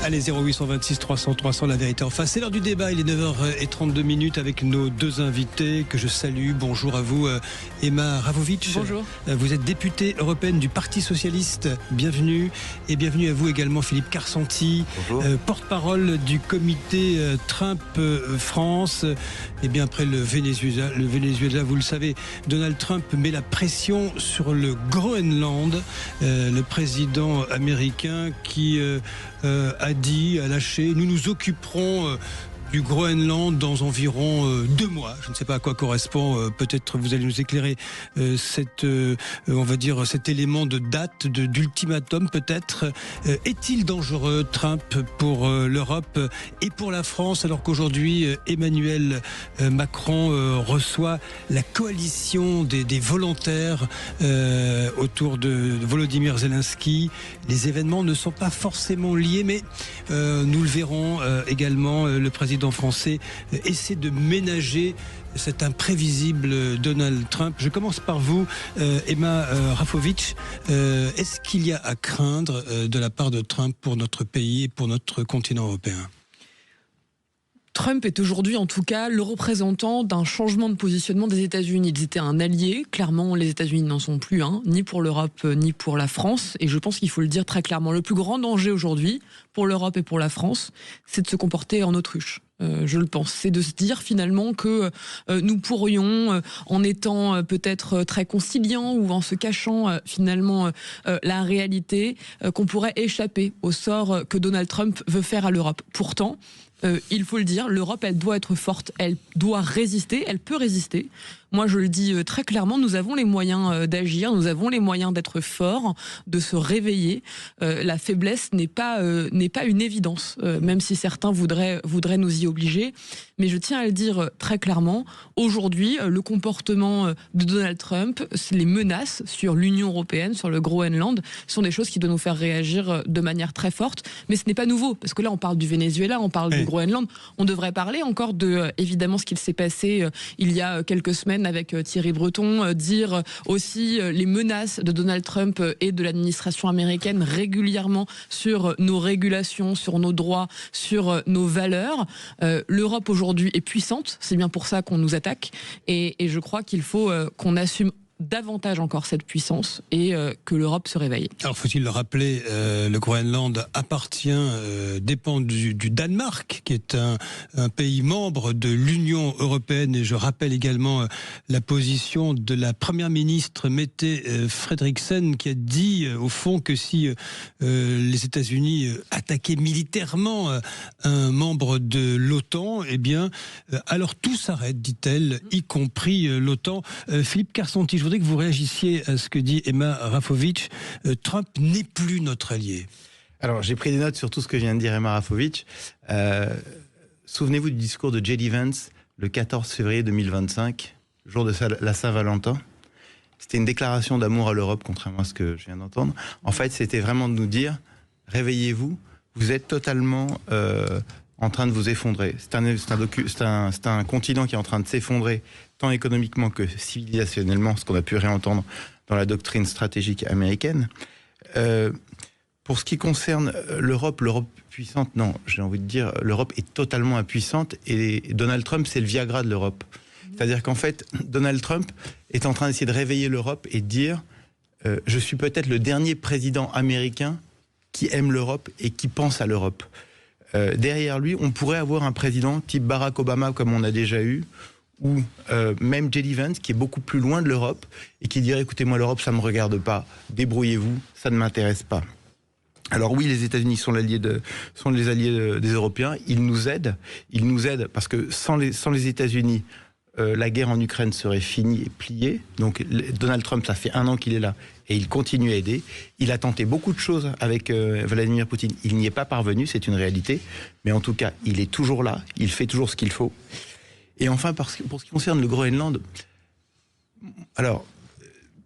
Allez, 0826 300 300, la vérité en face. C'est l'heure du débat, il est 9h32 avec nos deux invités que je salue. Bonjour à vous, Emma Ravovic. Bonjour. Vous êtes députée européenne du Parti Socialiste, bienvenue. Et bienvenue à vous également, Philippe Carsanti, porte-parole du comité Trump France. Et bien après le Venezuela, vous le savez, Donald Trump met la pression sur le Groenland, le président américain qui a lâché, nous nous occuperons du Groenland dans environ 2 mois. Je ne sais pas à quoi correspond, peut-être vous allez nous éclairer on va dire cet élément de date, d'ultimatum peut-être. Est-il dangereux, Trump, pour l'Europe et pour la France, alors qu'aujourd'hui Emmanuel Macron reçoit la coalition des volontaires autour de Volodymyr Zelensky. Les événements ne sont pas forcément liés, mais nous le verrons également, le président français essaie de ménager cet imprévisible Donald Trump. Je commence par vous, Emma Ravovic. Est-ce qu'il y a à craindre de la part de Trump pour notre pays et pour notre continent européen ? Trump est aujourd'hui, en tout cas, le représentant d'un changement de positionnement des États-Unis. Ils étaient un allié. Clairement, les États-Unis n'en sont plus un, ni pour l'Europe, ni pour la France. Et je pense qu'il faut le dire très clairement. Le plus grand danger aujourd'hui, pour l'Europe et pour la France, c'est de se comporter en autruche. Je le pense. C'est de se dire finalement que nous pourrions, en étant peut-être très conciliants ou en se cachant finalement la réalité, qu'on pourrait échapper au sort que Donald Trump veut faire à l'Europe. Pourtant, il faut le dire, l'Europe, elle doit être forte, elle doit résister, elle peut résister. Moi, je le dis très clairement, nous avons les moyens d'agir, nous avons les moyens d'être forts, de se réveiller. La faiblesse n'est pas une évidence, même si certains voudraient nous y obliger. Mais je tiens à le dire très clairement, aujourd'hui, le comportement de Donald Trump, les menaces sur l'Union européenne, sur le Groenland, sont des choses qui doivent nous faire réagir de manière très forte. Mais ce n'est pas nouveau, parce que là, on parle du Venezuela, on parle du Groenland. On devrait parler encore de, évidemment, ce qu'il s'est passé il y a quelques semaines avec Thierry Breton, dire aussi les menaces de Donald Trump et de l'administration américaine régulièrement sur nos régulations, sur nos droits, sur nos valeurs. L'Europe aujourd'hui est puissante, c'est bien pour ça qu'on nous attaque, et je crois qu'il faut qu'on assume davantage encore cette puissance et que l'Europe se réveille. Alors faut-il le rappeler, le Groenland dépend du Danemark, qui est un pays membre de l'Union européenne, et je rappelle également la position de la première ministre Mette Frederiksen, qui a dit au fond que si les États-Unis attaquaient militairement un membre de l'OTAN, eh bien alors tout s'arrête, dit-elle, y compris l'OTAN. Philippe Carsanti, je voudrais que vous réagissiez à ce que dit Emma Ravovic. Trump n'est plus notre allié. Alors, j'ai pris des notes sur tout ce que vient de dire Emma Ravovic. Souvenez-vous du discours de J.D. Vance le 14 février 2025, jour de la Saint-Valentin. C'était une déclaration d'amour à l'Europe, contrairement à ce que je viens d'entendre. En fait, c'était vraiment de nous dire, réveillez-vous, vous êtes totalement en train de vous effondrer. C'est un continent qui est en train de s'effondrer, tant économiquement que civilisationnellement, ce qu'on a pu réentendre dans la doctrine stratégique américaine. Pour ce qui concerne l'Europe puissante, non, j'ai envie de dire, l'Europe est totalement impuissante, et Donald Trump, c'est le Viagra de l'Europe. C'est-à-dire qu'en fait, Donald Trump est en train d'essayer de réveiller l'Europe et de dire je suis peut-être le dernier président américain qui aime l'Europe et qui pense à l'Europe. Derrière lui, on pourrait avoir un président type Barack Obama, comme on a déjà eu, ou même J.D. Vance, qui est beaucoup plus loin de l'Europe et qui dirait écoutez-moi, l'Europe, ça ne me regarde pas, débrouillez-vous, ça ne m'intéresse pas. Alors oui, les États-Unis sont les alliés des Européens, ils nous aident parce que sans les États-Unis, la guerre en Ukraine serait finie et pliée. Donc Donald Trump, ça fait 1 an qu'il est là et il continue à aider. Il a tenté beaucoup de choses avec Vladimir Poutine. Il n'y est pas parvenu, c'est une réalité. Mais en tout cas, il est toujours là, il fait toujours ce qu'il faut. Et enfin, pour ce qui concerne le Groenland, alors,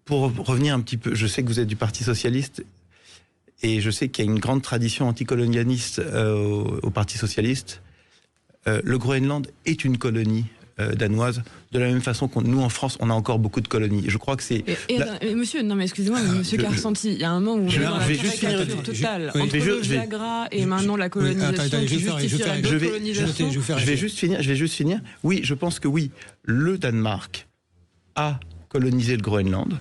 pour revenir un petit peu, je sais que vous êtes du Parti Socialiste, et je sais qu'il y a une grande tradition anticolonialiste au Parti Socialiste. Le Groenland est une colonie danoise, de la même façon que nous en France, on a encore beaucoup de colonies. Je crois que c'est... Monsieur, non mais excusez-moi, monsieur Carsanti, il y a un moment où je vais juste finir totale entre le Viagra et maintenant la colonisation qui justifie la colonisation. Je vais juste finir. Oui, je pense que oui, le Danemark a colonisé le Groenland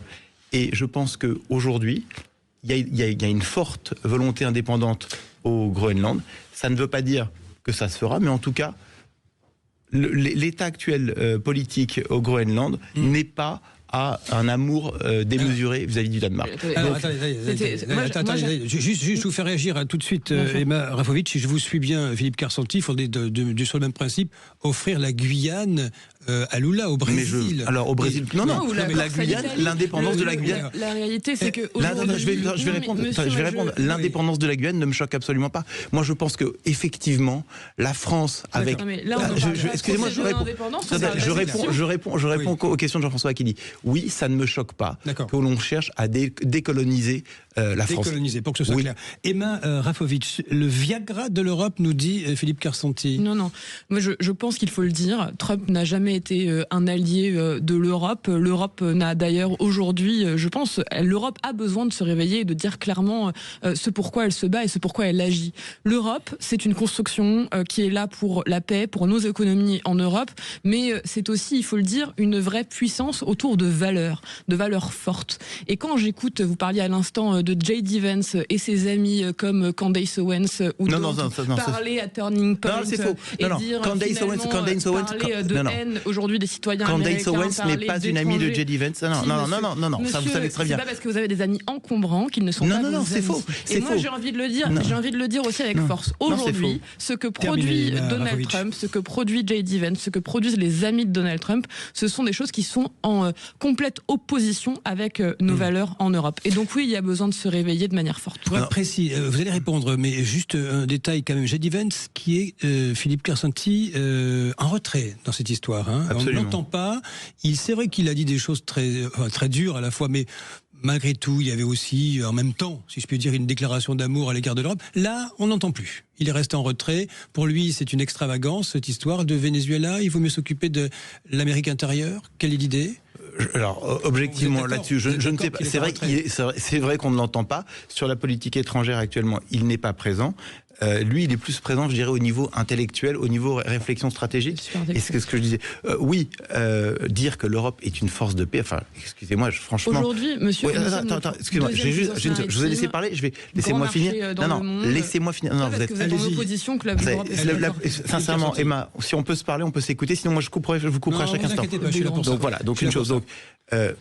et je pense qu'aujourd'hui, il y a une forte volonté indépendante au Groenland. Ça ne veut pas dire que ça se fera, mais en tout cas, l'état actuel politique au Groenland n'est pas à un amour démesuré vis-à-vis du Danemark. Attendez, juste vous faire réagir tout de suite, Emma Rafovic. Si je vous suis bien, Philippe Carsanti, il faudrait, sur le même principe, offrir la Guyane à Lula, au Brésil. Alors au Brésil, non, la Guyane, l'indépendance de la Guyane. La réalité, c'est que je vais répondre. L'indépendance de la Guyane ne me choque absolument pas. Moi, je pense que effectivement, la France avec. Excusez-moi, je réponds aux questions de Jean-François qui dit oui, ça ne me choque pas que l'on cherche à décoloniser la France. Décoloniser, pour que ce soit clair. Emma Rafovic, le Viagra de l'Europe, nous dit Philippe Carsanti. Non. Moi, je pense qu'il faut le dire. Trump n'a jamais été un allié de l'Europe. L'Europe n'a d'ailleurs aujourd'hui, je pense, l'Europe a besoin de se réveiller et de dire clairement ce pourquoi elle se bat et ce pourquoi elle agit. L'Europe, c'est une construction qui est là pour la paix, pour nos économies en Europe, mais c'est aussi, il faut le dire, une vraie puissance autour de valeurs fortes. Et quand j'écoute, vous parliez à l'instant de J.D. Vance et ses amis comme Candace Owens ou parler à Turning Point et dire Candace Owens parler de haine aujourd'hui des citoyens Candace américains. Candace Owens n'est pas une amie de J.D. Vance. Non, ça vous savez très bien. C'est pas parce que vous avez des amis encombrants qu'ils ne sont pas vos amis. Non, c'est faux. Et moi, j'ai envie de le dire aussi avec force. Aujourd'hui, ce que produit Donald Trump, ce que produit J.D. Vance, ce que produisent les amis de Donald Trump, ce sont des choses qui sont en complète opposition avec nos valeurs en Europe. Et donc oui, il y a besoin de se réveiller de manière forte. Pour être précis, vous allez répondre, mais juste un détail quand même. J.D. Vance qui est, Philippe Carsanti, en retrait dans cette histoire. On ne l'entend pas. C'est vrai qu'il a dit des choses très dures à la fois, mais malgré tout, il y avait aussi, en même temps, si je puis dire, une déclaration d'amour à l'égard de l'Europe. Là, on n'entend plus. Il est resté en retrait. Pour lui, c'est une extravagance, cette histoire de Venezuela. Il vaut mieux s'occuper de l'Amérique intérieure. Quelle est l'idée ? Alors, objectivement, là-dessus, je ne sais pas. C'est vrai qu'on ne l'entend pas. Sur la politique étrangère, actuellement, il n'est pas présent. Lui, il est plus présent, je dirais, au niveau intellectuel, au niveau réflexion stratégique. Et c'est ce que je disais. Dire que l'Europe est une force de paix. Enfin, excusez-moi, franchement. Aujourd'hui, monsieur. Attends, excusez-moi. Je vous ai laissé parler. Laissez-moi finir. Laissez-moi finir. Non, vous êtes en opposition que sincèrement, Emma, si on peut se parler, on peut s'écouter. Sinon, moi, je vous couperai à chaque instant. Donc voilà. Donc une chose.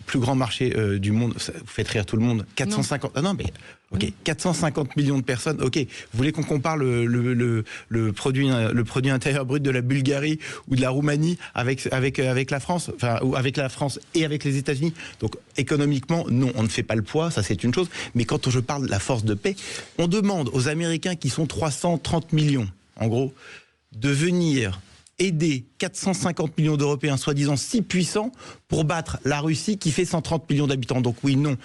Plus grand marché du monde. Vous faites rire tout le monde. 450. Ah non, mais. Ok, 450 millions de personnes. Ok, vous voulez qu'on compare le produit intérieur brut de la Bulgarie ou de la Roumanie avec la France, ou avec la France et avec les États-Unis. Donc économiquement, non, on ne fait pas le poids, ça c'est une chose. Mais quand je parle de la force de paix, on demande aux Américains qui sont 330 millions, en gros, de venir aider 450 millions d'Européens, soi-disant si puissants, pour battre la Russie qui fait 130 millions d'habitants. Donc oui, non,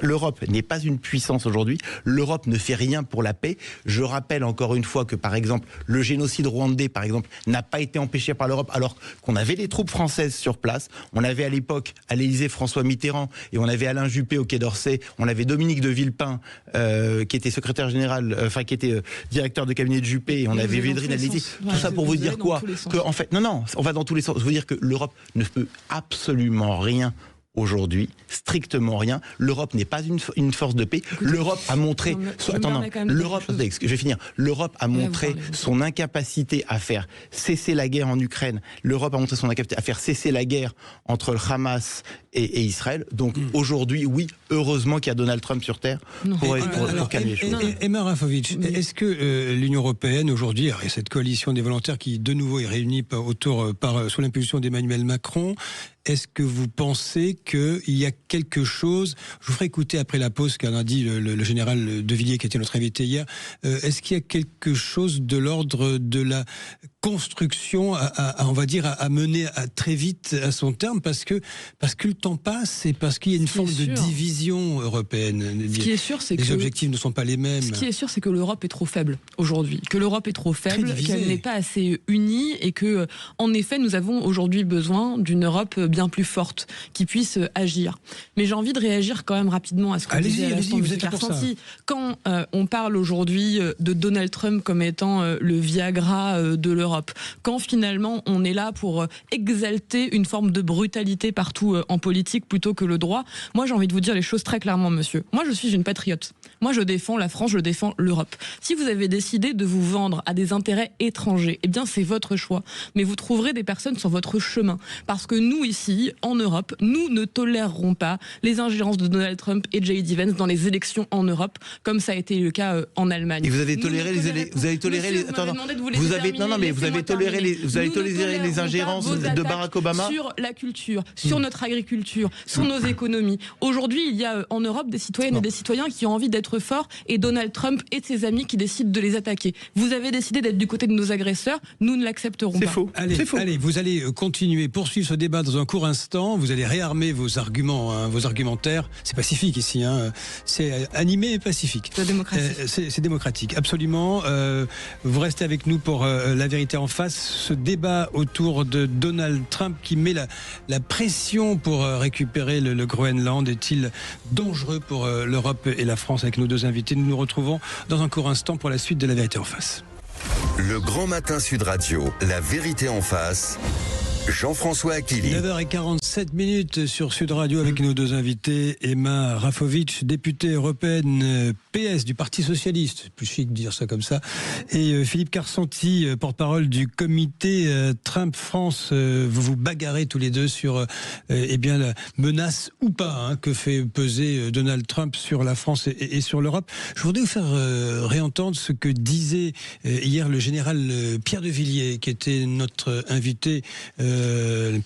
l'Europe n'est pas une puissance aujourd'hui. L'Europe ne fait rien pour la paix. Je rappelle encore une fois que, par exemple, le génocide rwandais, par exemple, n'a pas été empêché par l'Europe alors qu'on avait des troupes françaises sur place. On avait à l'époque à l'Élysée François Mitterrand et on avait Alain Juppé au Quai d'Orsay. On avait Dominique de Villepin qui était secrétaire général, qui était directeur de cabinet de Juppé. Et on avait Védrine à l'Élysée. Tout ça pour vous dire quoi ? Que en fait, non, on va dans tous les sens. Je veux dire que l'Europe ne peut absolument rien aujourd'hui, strictement rien. L'Europe n'est pas une force de paix. L'Europe a montré... Je vais finir. L'Europe a montré son incapacité à faire cesser la guerre en Ukraine. L'Europe a montré son incapacité à faire cesser la guerre entre le Hamas et Israël. Donc aujourd'hui, oui, heureusement qu'il y a Donald Trump sur Terre pour calmer les choses. Emma Rafovic, est-ce que l'Union européenne aujourd'hui, et cette coalition des volontaires qui de nouveau est réunie sous l'impulsion d'Emmanuel Macron, est-ce que vous pensez qu'il y a quelque chose, je vous ferai écouter après la pause ce qu'en a dit le général De Villiers qui était notre invité hier, est-ce qu'il y a quelque chose de l'ordre de la construction on va dire, à mener très vite à son terme parce que le temps passe et parce qu'il y a une forme de division européenne. Ce qui est sûr, c'est que les objectifs ne sont pas les mêmes. Ce qui est sûr, c'est que l'Europe est trop faible aujourd'hui, que l'Europe est trop faible, qu'elle n'est pas assez unie et que, en effet, nous avons aujourd'hui besoin d'une Europe bien plus forte qui puisse agir. Mais j'ai envie de réagir quand même rapidement à ce que disait à l'instant M. Carsanti. Quand on parle aujourd'hui de Donald Trump comme étant le Viagra de l'Europe, quand finalement on est là pour exalter une forme de brutalité partout en politique plutôt que le droit, moi j'ai envie de vous dire les choses très clairement, monsieur. Moi je suis une patriote. Moi je défends la France, je défends l'Europe. Si vous avez décidé de vous vendre à des intérêts étrangers, eh bien c'est votre choix. Mais vous trouverez des personnes sur votre chemin. Parce que nous ici, en Europe, nous ne tolérerons pas les ingérences de Donald Trump et J.D. Vance dans les élections en Europe, comme ça a été le cas en Allemagne. Et vous avez toléré les ingérences de Barack Obama sur la culture, sur notre agriculture, sur nos économies. Aujourd'hui, il y a en Europe des citoyennes et des citoyens qui ont envie d'être forts et Donald Trump et ses amis qui décident de les attaquer. Vous avez décidé d'être du côté de nos agresseurs, nous ne l'accepterons pas. C'est faux. Allez, vous allez poursuivre ce débat dans un court instant. Vous allez réarmer vos arguments, vos argumentaires. C'est pacifique ici, c'est animé et pacifique. C'est démocratique. C'est démocratique, absolument. Vous restez avec nous pour La Vérité en face. Ce débat autour de Donald Trump qui met la pression pour récupérer le Groenland est-il dangereux pour l'Europe et la France? Avec nos deux invités, nous nous retrouvons dans un court instant pour la suite de La Vérité en face. Le Grand Matin Sud Radio, La Vérité en face. Jean-François Akili. 9h47 sur Sud Radio avec nos deux invités. Emma Rafovitch, députée européenne PS du Parti Socialiste, plus chic de dire ça comme ça, et Philippe Carsanti, porte-parole du comité Trump France. Vous vous bagarrez tous les deux sur la menace ou pas que fait peser Donald Trump sur la France et sur l'Europe. Je voudrais vous faire réentendre ce que disait hier le général Pierre de Villiers, qui était notre invité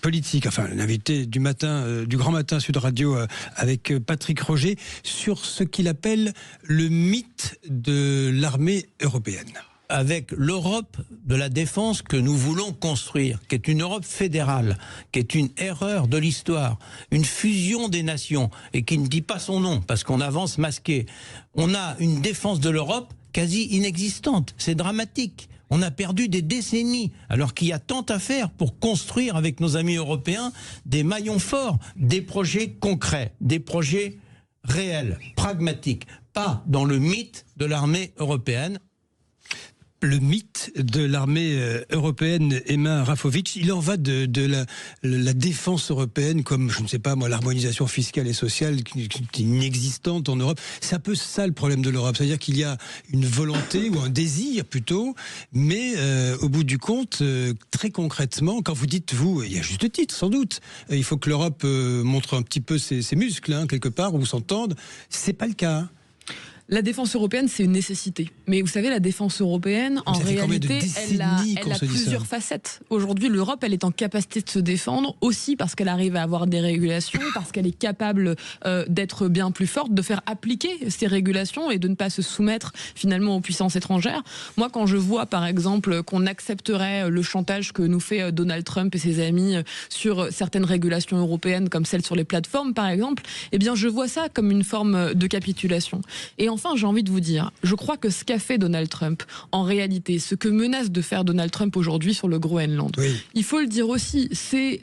politique, enfin l'invité du matin, du Grand Matin Sud Radio avec Patrick Roger, sur ce qu'il appelle le mythe de l'armée européenne. Avec l'Europe de la défense que nous voulons construire, qui est une Europe fédérale, qui est une erreur de l'histoire, une fusion des nations, et qui ne dit pas son nom, parce qu'on avance masqué. On a une défense de l'Europe quasi inexistante, c'est dramatique. On a perdu des décennies, alors qu'il y a tant à faire pour construire avec nos amis européens des maillons forts, des projets concrets, des projets réels, pragmatiques, pas dans le mythe de l'armée européenne. Le mythe de l'armée européenne, Emma Rafovitch, il en va de la défense européenne comme, je ne sais pas moi, l'harmonisation fiscale et sociale qui est inexistante en Europe. C'est un peu ça le problème de l'Europe, c'est-à-dire qu'il y a une volonté ou un désir plutôt, mais au bout du compte, très concrètement, quand vous dites, vous, il y a juste titre sans doute, il faut que l'Europe montre un petit peu ses muscles, quelque part, où s'entende, c'est pas le cas. La défense européenne, c'est une nécessité. Mais vous savez, la défense européenne, en réalité, elle a plusieurs facettes. Aujourd'hui, l'Europe, elle est en capacité de se défendre aussi parce qu'elle arrive à avoir des régulations, parce qu'elle est capable d'être bien plus forte, de faire appliquer ces régulations et de ne pas se soumettre finalement aux puissances étrangères. Moi, quand je vois, par exemple, qu'on accepterait le chantage que nous fait Donald Trump et ses amis sur certaines régulations européennes, comme celles sur les plateformes, par exemple, eh bien, je vois ça comme une forme de capitulation. Et enfin, j'ai envie de vous dire, je crois que ce qu'a fait Donald Trump, en réalité, ce que menace de faire Donald Trump aujourd'hui sur le Groenland, il faut le dire aussi, c'est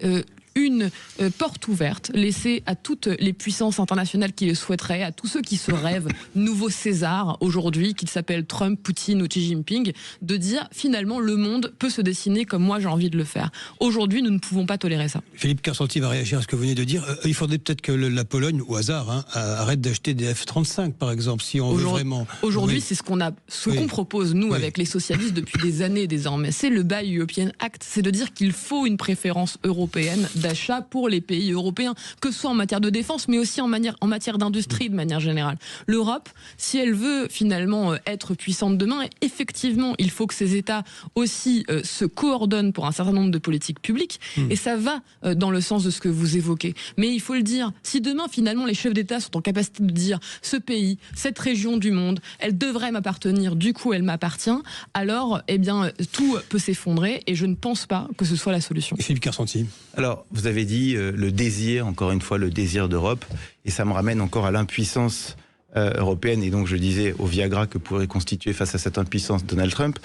une porte ouverte laissée à toutes les puissances internationales qui le souhaiteraient, à tous ceux qui se rêvent nouveau César aujourd'hui, qu'ils s'appellent Trump, Poutine ou Xi Jinping, de dire finalement le monde peut se dessiner comme moi j'ai envie de le faire. Aujourd'hui, nous ne pouvons pas tolérer ça. Philippe Carsanti va réagir à ce que vous venez de dire. Il faudrait peut-être que la Pologne, au hasard, arrête d'acheter des F-35 par exemple, si on veut vraiment... Aujourd'hui, c'est ce qu'on propose nous avec les socialistes depuis des années désormais. C'est le Buy European Act, c'est de dire qu'il faut une préférence européenne d'achat pour les pays européens, que ce soit en matière de défense, mais aussi en matière d'industrie de manière générale. L'Europe, si elle veut finalement être puissante demain, effectivement, il faut que ces États aussi se coordonnent pour un certain nombre de politiques publiques, et ça va dans le sens de ce que vous évoquez. Mais il faut le dire, si demain finalement les chefs d'État sont en capacité de dire ce pays, cette région du monde, elle devrait m'appartenir, du coup elle m'appartient, alors eh bien tout peut s'effondrer, et je ne pense pas que ce soit la solution. Philippe Carsanti. Alors, vous avez dit le désir, encore une fois, le désir d'Europe, et ça me ramène encore à l'impuissance européenne, et donc je disais au Viagra que pourrait constituer face à cette impuissance Donald Trump.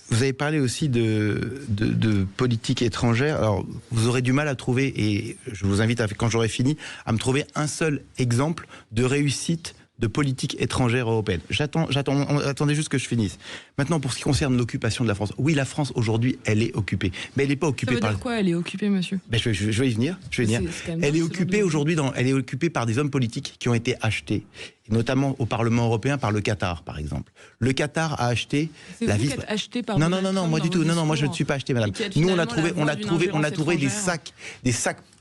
Vous avez parlé aussi de politique étrangère. Alors, vous aurez du mal à trouver, et je vous invite, quand j'aurai fini, à me trouver un seul exemple de réussite de politique étrangère européenne. Attendez juste que je finisse. Maintenant, pour ce qui concerne l'occupation de la France, oui, la France aujourd'hui, elle est occupée, mais elle n'est pas occupée par. Ça veut dire quoi, elle est occupée, monsieur? Je vais y venir. Elle est occupée aujourd'hui elle est occupée par des hommes politiques qui ont été achetés, et notamment au Parlement européen par le Qatar, par exemple. Le Qatar a acheté la vie. Acheté par non, moi du tout. Non, moi je ne suis pas acheté, madame. Nous, on a trouvé des sacs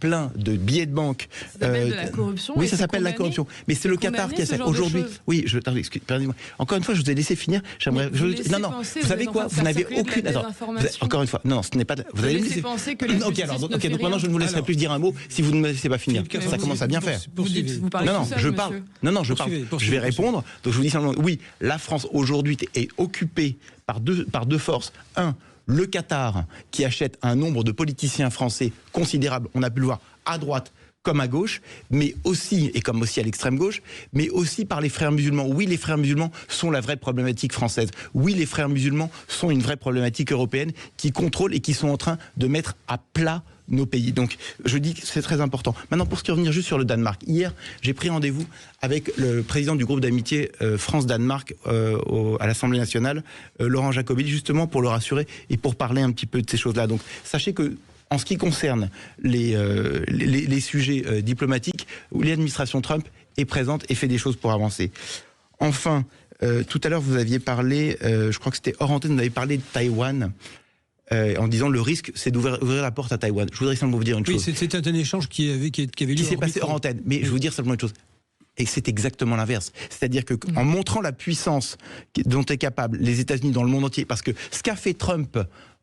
pleins de billets de banque. Ça s'appelle de la corruption. Oui, ça s'appelle la corruption. Mais c'est le Qatar qui a aujourd'hui. Oui, pardonnez-moi. Encore une fois, je vous ai laissé finir. Non, vous savez quoi? Vous n'avez aucune. Encore une fois, non, ce n'est pas. Vous allez me laisser penser que. Ok, donc maintenant je ne vous laisserai plus dire un mot si vous ne me laissez pas finir. Ça commence à bien faire. Vous parlez tout seul, je parle. Non, je parle. Je vais répondre. Donc je vous dis simplement, oui, la France aujourd'hui est occupée par deux forces. Un, le Qatar, qui achète un nombre de politiciens français considérable. On a pu le voir à droite comme à gauche, mais aussi, et comme aussi à l'extrême gauche, mais aussi par les frères musulmans. Oui, les frères musulmans sont la vraie problématique française. Oui, les frères musulmans sont une vraie problématique européenne qui contrôle et qui sont en train de mettre à plat nos pays. Donc, je dis que c'est très important. Maintenant, pour ce qui est revenir juste sur le Danemark. Hier, j'ai pris rendez-vous avec le président du groupe d'amitié France-Danemark à l'Assemblée nationale, Laurent Jacobelli, justement pour le rassurer et pour parler un petit peu de ces choses-là. Donc, sachez que en ce qui concerne les sujets diplomatiques, l'administration Trump est présente et fait des choses pour avancer. Enfin, tout à l'heure, vous aviez parlé, je crois que c'était hors antenne, vous avez parlé de Taïwan, en disant le risque, c'est d'ouvrir la porte à Taïwan. Je voudrais simplement vous dire une chose. Oui, c'était un échange qui avait lieu. Qui s'est passé hors antenne. Mais je vais vous dire simplement une chose. Et c'est exactement l'inverse. C'est-à-dire qu'en montrant la puissance dont est capable les États-Unis dans le monde entier, parce que ce qu'a fait Trump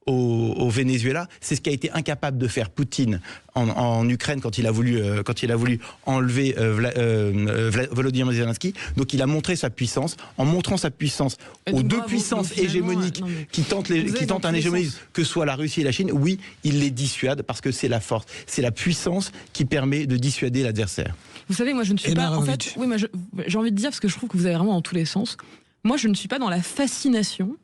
au Venezuela, c'est ce qu'a été incapable de faire Poutine en Ukraine quand il a voulu enlever Volodymyr Zelensky. Donc il a montré sa puissance. En montrant sa puissance aux deux puissances hégémoniques qui tentent un hégémonisme, que soit la Russie et la Chine, oui, il les dissuade parce que c'est la force, c'est la puissance qui permet de dissuader l'adversaire. Vous savez, moi je ne suis pas... En fait, oui, j'ai envie de dire, parce que je trouve que vous avez vraiment dans tous les sens, moi je ne suis pas dans la fascination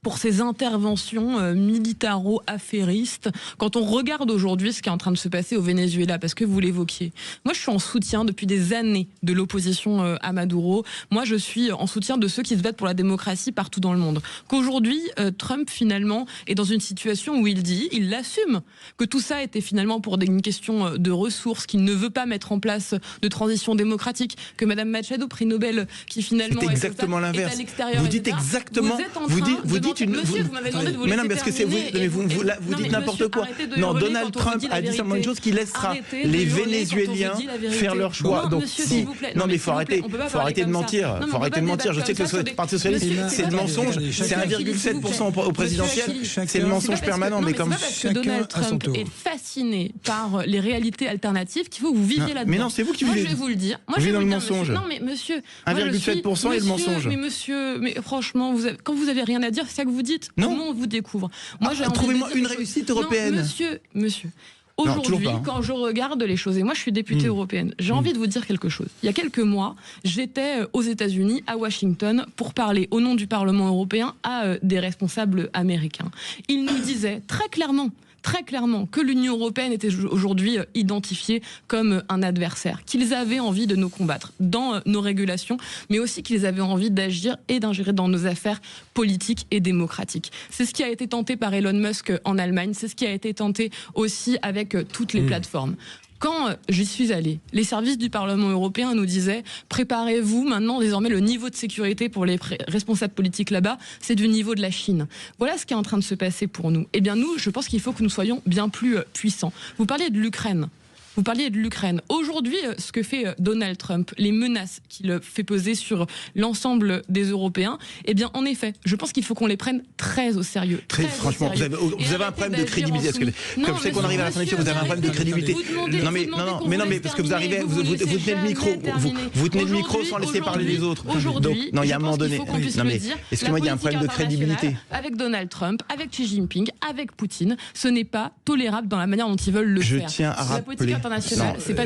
pour ces interventions militaro-affairistes. Quand on regarde aujourd'hui ce qui est en train de se passer au Venezuela, parce que vous l'évoquiez, moi je suis en soutien depuis des années de l'opposition à Maduro. Moi je suis en soutien de ceux qui se battent pour la démocratie partout dans le monde. Qu'aujourd'hui, Trump finalement est dans une situation où il l'assume, que tout ça était finalement pour une question de ressources, qu'il ne veut pas mettre en place de transition démocratique, que Madame Machado, prix Nobel, qui finalement c'est exactement l'inverse. Vous dites exactement... Vous dites Monsieur, vous m'avez demandé de vous mais laisser non, parce que c'est vous dites n'importe quoi. Non, Donald Trump a dit simplement une chose, qui laissera les Vénézuéliens faire leur choix. Donc si, non mais il faut arrêter de mentir. Il faut arrêter de mentir. Je sais que le Parti socialiste, c'est le mensonge. C'est 1,7% au présidentiel. C'est le mensonge permanent. Mais comme parce que Donald Trump est fasciné par les réalités alternatives qu'il faut que vous viviez là-dedans. Mais non, c'est vous qui vivez. Moi, je vais vous le dire. Vous vivez dans le mensonge. Non, mais monsieur, 1,7% et le mensonge. Mais monsieur, mais franchement, quand vous avez rien à dire, c'est ça que vous dites. Non. Comment on vous découvre? Moi, trouvez-moi une réussite européenne. Non, monsieur. Aujourd'hui, quand je regarde les choses, et moi je suis députée européenne, j'ai envie de vous dire quelque chose. Il y a quelques mois, j'étais aux États-Unis, à Washington, pour parler au nom du Parlement européen à des responsables américains. Ils nous disaient très clairement que l'Union européenne était aujourd'hui identifiée comme un adversaire, qu'ils avaient envie de nous combattre dans nos régulations, mais aussi qu'ils avaient envie d'agir et d'ingérer dans nos affaires politiques et démocratiques. C'est ce qui a été tenté par Elon Musk en Allemagne, c'est ce qui a été tenté aussi avec toutes les plateformes. Quand j'y suis allée, les services du Parlement européen nous disaient « Préparez-vous, maintenant, désormais, le niveau de sécurité pour les responsables politiques là-bas, c'est du niveau de la Chine. » Voilà ce qui est en train de se passer pour nous. Eh bien, nous, je pense qu'il faut que nous soyons bien plus puissants. Vous parliez de l'Ukraine. Aujourd'hui, ce que fait Donald Trump, les menaces qu'il fait peser sur l'ensemble des Européens, eh bien, en effet, je pense qu'il faut qu'on les prenne très au sérieux. Franchement, vous avez un problème de crédibilité. Comme je sais qu'on arrive à la fin de l'émission, vous avez un problème de crédibilité. Mais parce que vous arrivez, vous tenez le micro, vous tenez le micro sans laisser parler les autres. Donc, non, il y a un moment donné. Non, mais excusez-moi, il y a un problème de crédibilité. Avec Donald Trump, avec Xi Jinping, avec Poutine, ce n'est pas tolérable dans la manière dont ils veulent le faire. Je tiens à rappeler. C'est pas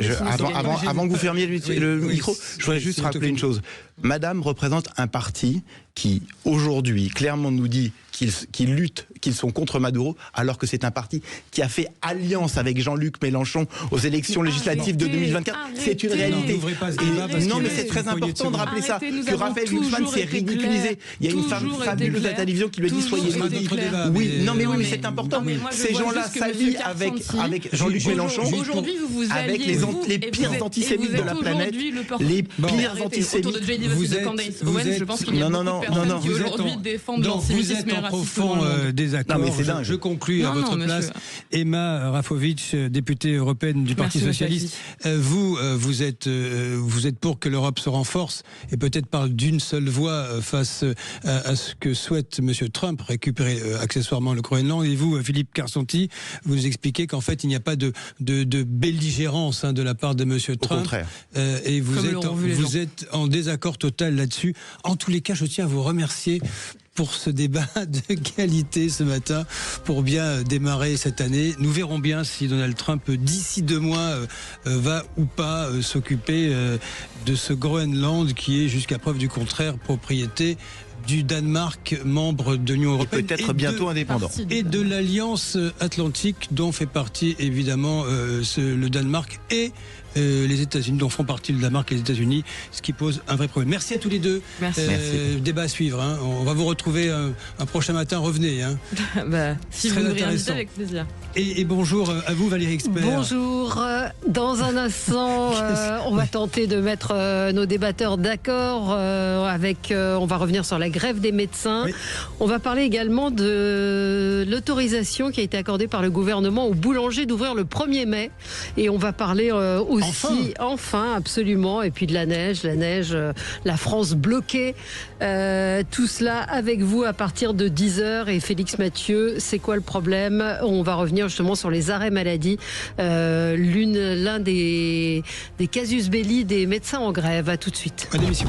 avant que vous fermiez le micro, je voudrais juste rappeler une chose. Madame représente un parti qui, aujourd'hui, clairement nous dit qu'ils luttent, qu'ils sont contre Maduro, alors que c'est un parti qui a fait alliance avec Jean-Luc Mélenchon aux élections législatives de 2024. C'est une réalité. Non, mais c'est très important de rappeler ça. Que Raphaël Glucksmann s'est ridiculisé. Il y a une femme fabuleuse à la télévision qui lui a dit soyez maudits. Oui, mais c'est important. Ces gens-là s'allient avec Jean-Luc Mélenchon, avec les pires antisémites de la planète, les pires antisémites. Vous êtes en profond désaccord. Je conclus à votre place. Emma Rafovitch, députée européenne du Parti socialiste. Vous êtes pour que l'Europe se renforce et peut-être parle d'une seule voix face à ce que souhaite M. Trump, récupérer accessoirement le Groenland. Et vous, Philippe Carsanti, vous nous expliquez qu'en fait il n'y a pas de belligérance de la part de M. Trump. Au contraire. Et vous êtes en désaccord total là-dessus. En tous les cas, je tiens à vous remercier pour ce débat de qualité ce matin, pour bien démarrer cette année. Nous verrons bien si Donald Trump, d'ici 2 mois, va ou pas s'occuper de ce Groenland qui est, jusqu'à preuve du contraire, propriété du Danemark, membre de l'Union européenne. Peut-être bientôt indépendant. Et de l'Alliance Atlantique, dont fait partie évidemment le Danemark et les États-Unis, dont font partie le Danemark et les États-Unis, ce qui pose un vrai problème. Merci à tous les deux. Merci. Débat à suivre. On va vous retrouver un prochain matin. Revenez. Si vous me réinvitez, avec plaisir. Et bonjour à vous, Valérie Expert. Bonjour. Dans un instant, on va tenter de mettre nos débatteurs d'accord. On va revenir sur la grève des médecins. Oui. On va parler également de l'autorisation qui a été accordée par le gouvernement aux boulangers d'ouvrir le 1er mai. Et on va parler aussi, enfin, absolument, et puis de la neige, la France bloquée. Tout cela avec vous à partir de 10h. Et Félix Mathieu, c'est quoi le problème? On va revenir justement sur les arrêts maladie, l'un des casus belli des médecins en grève. À tout de suite. Bonne émission.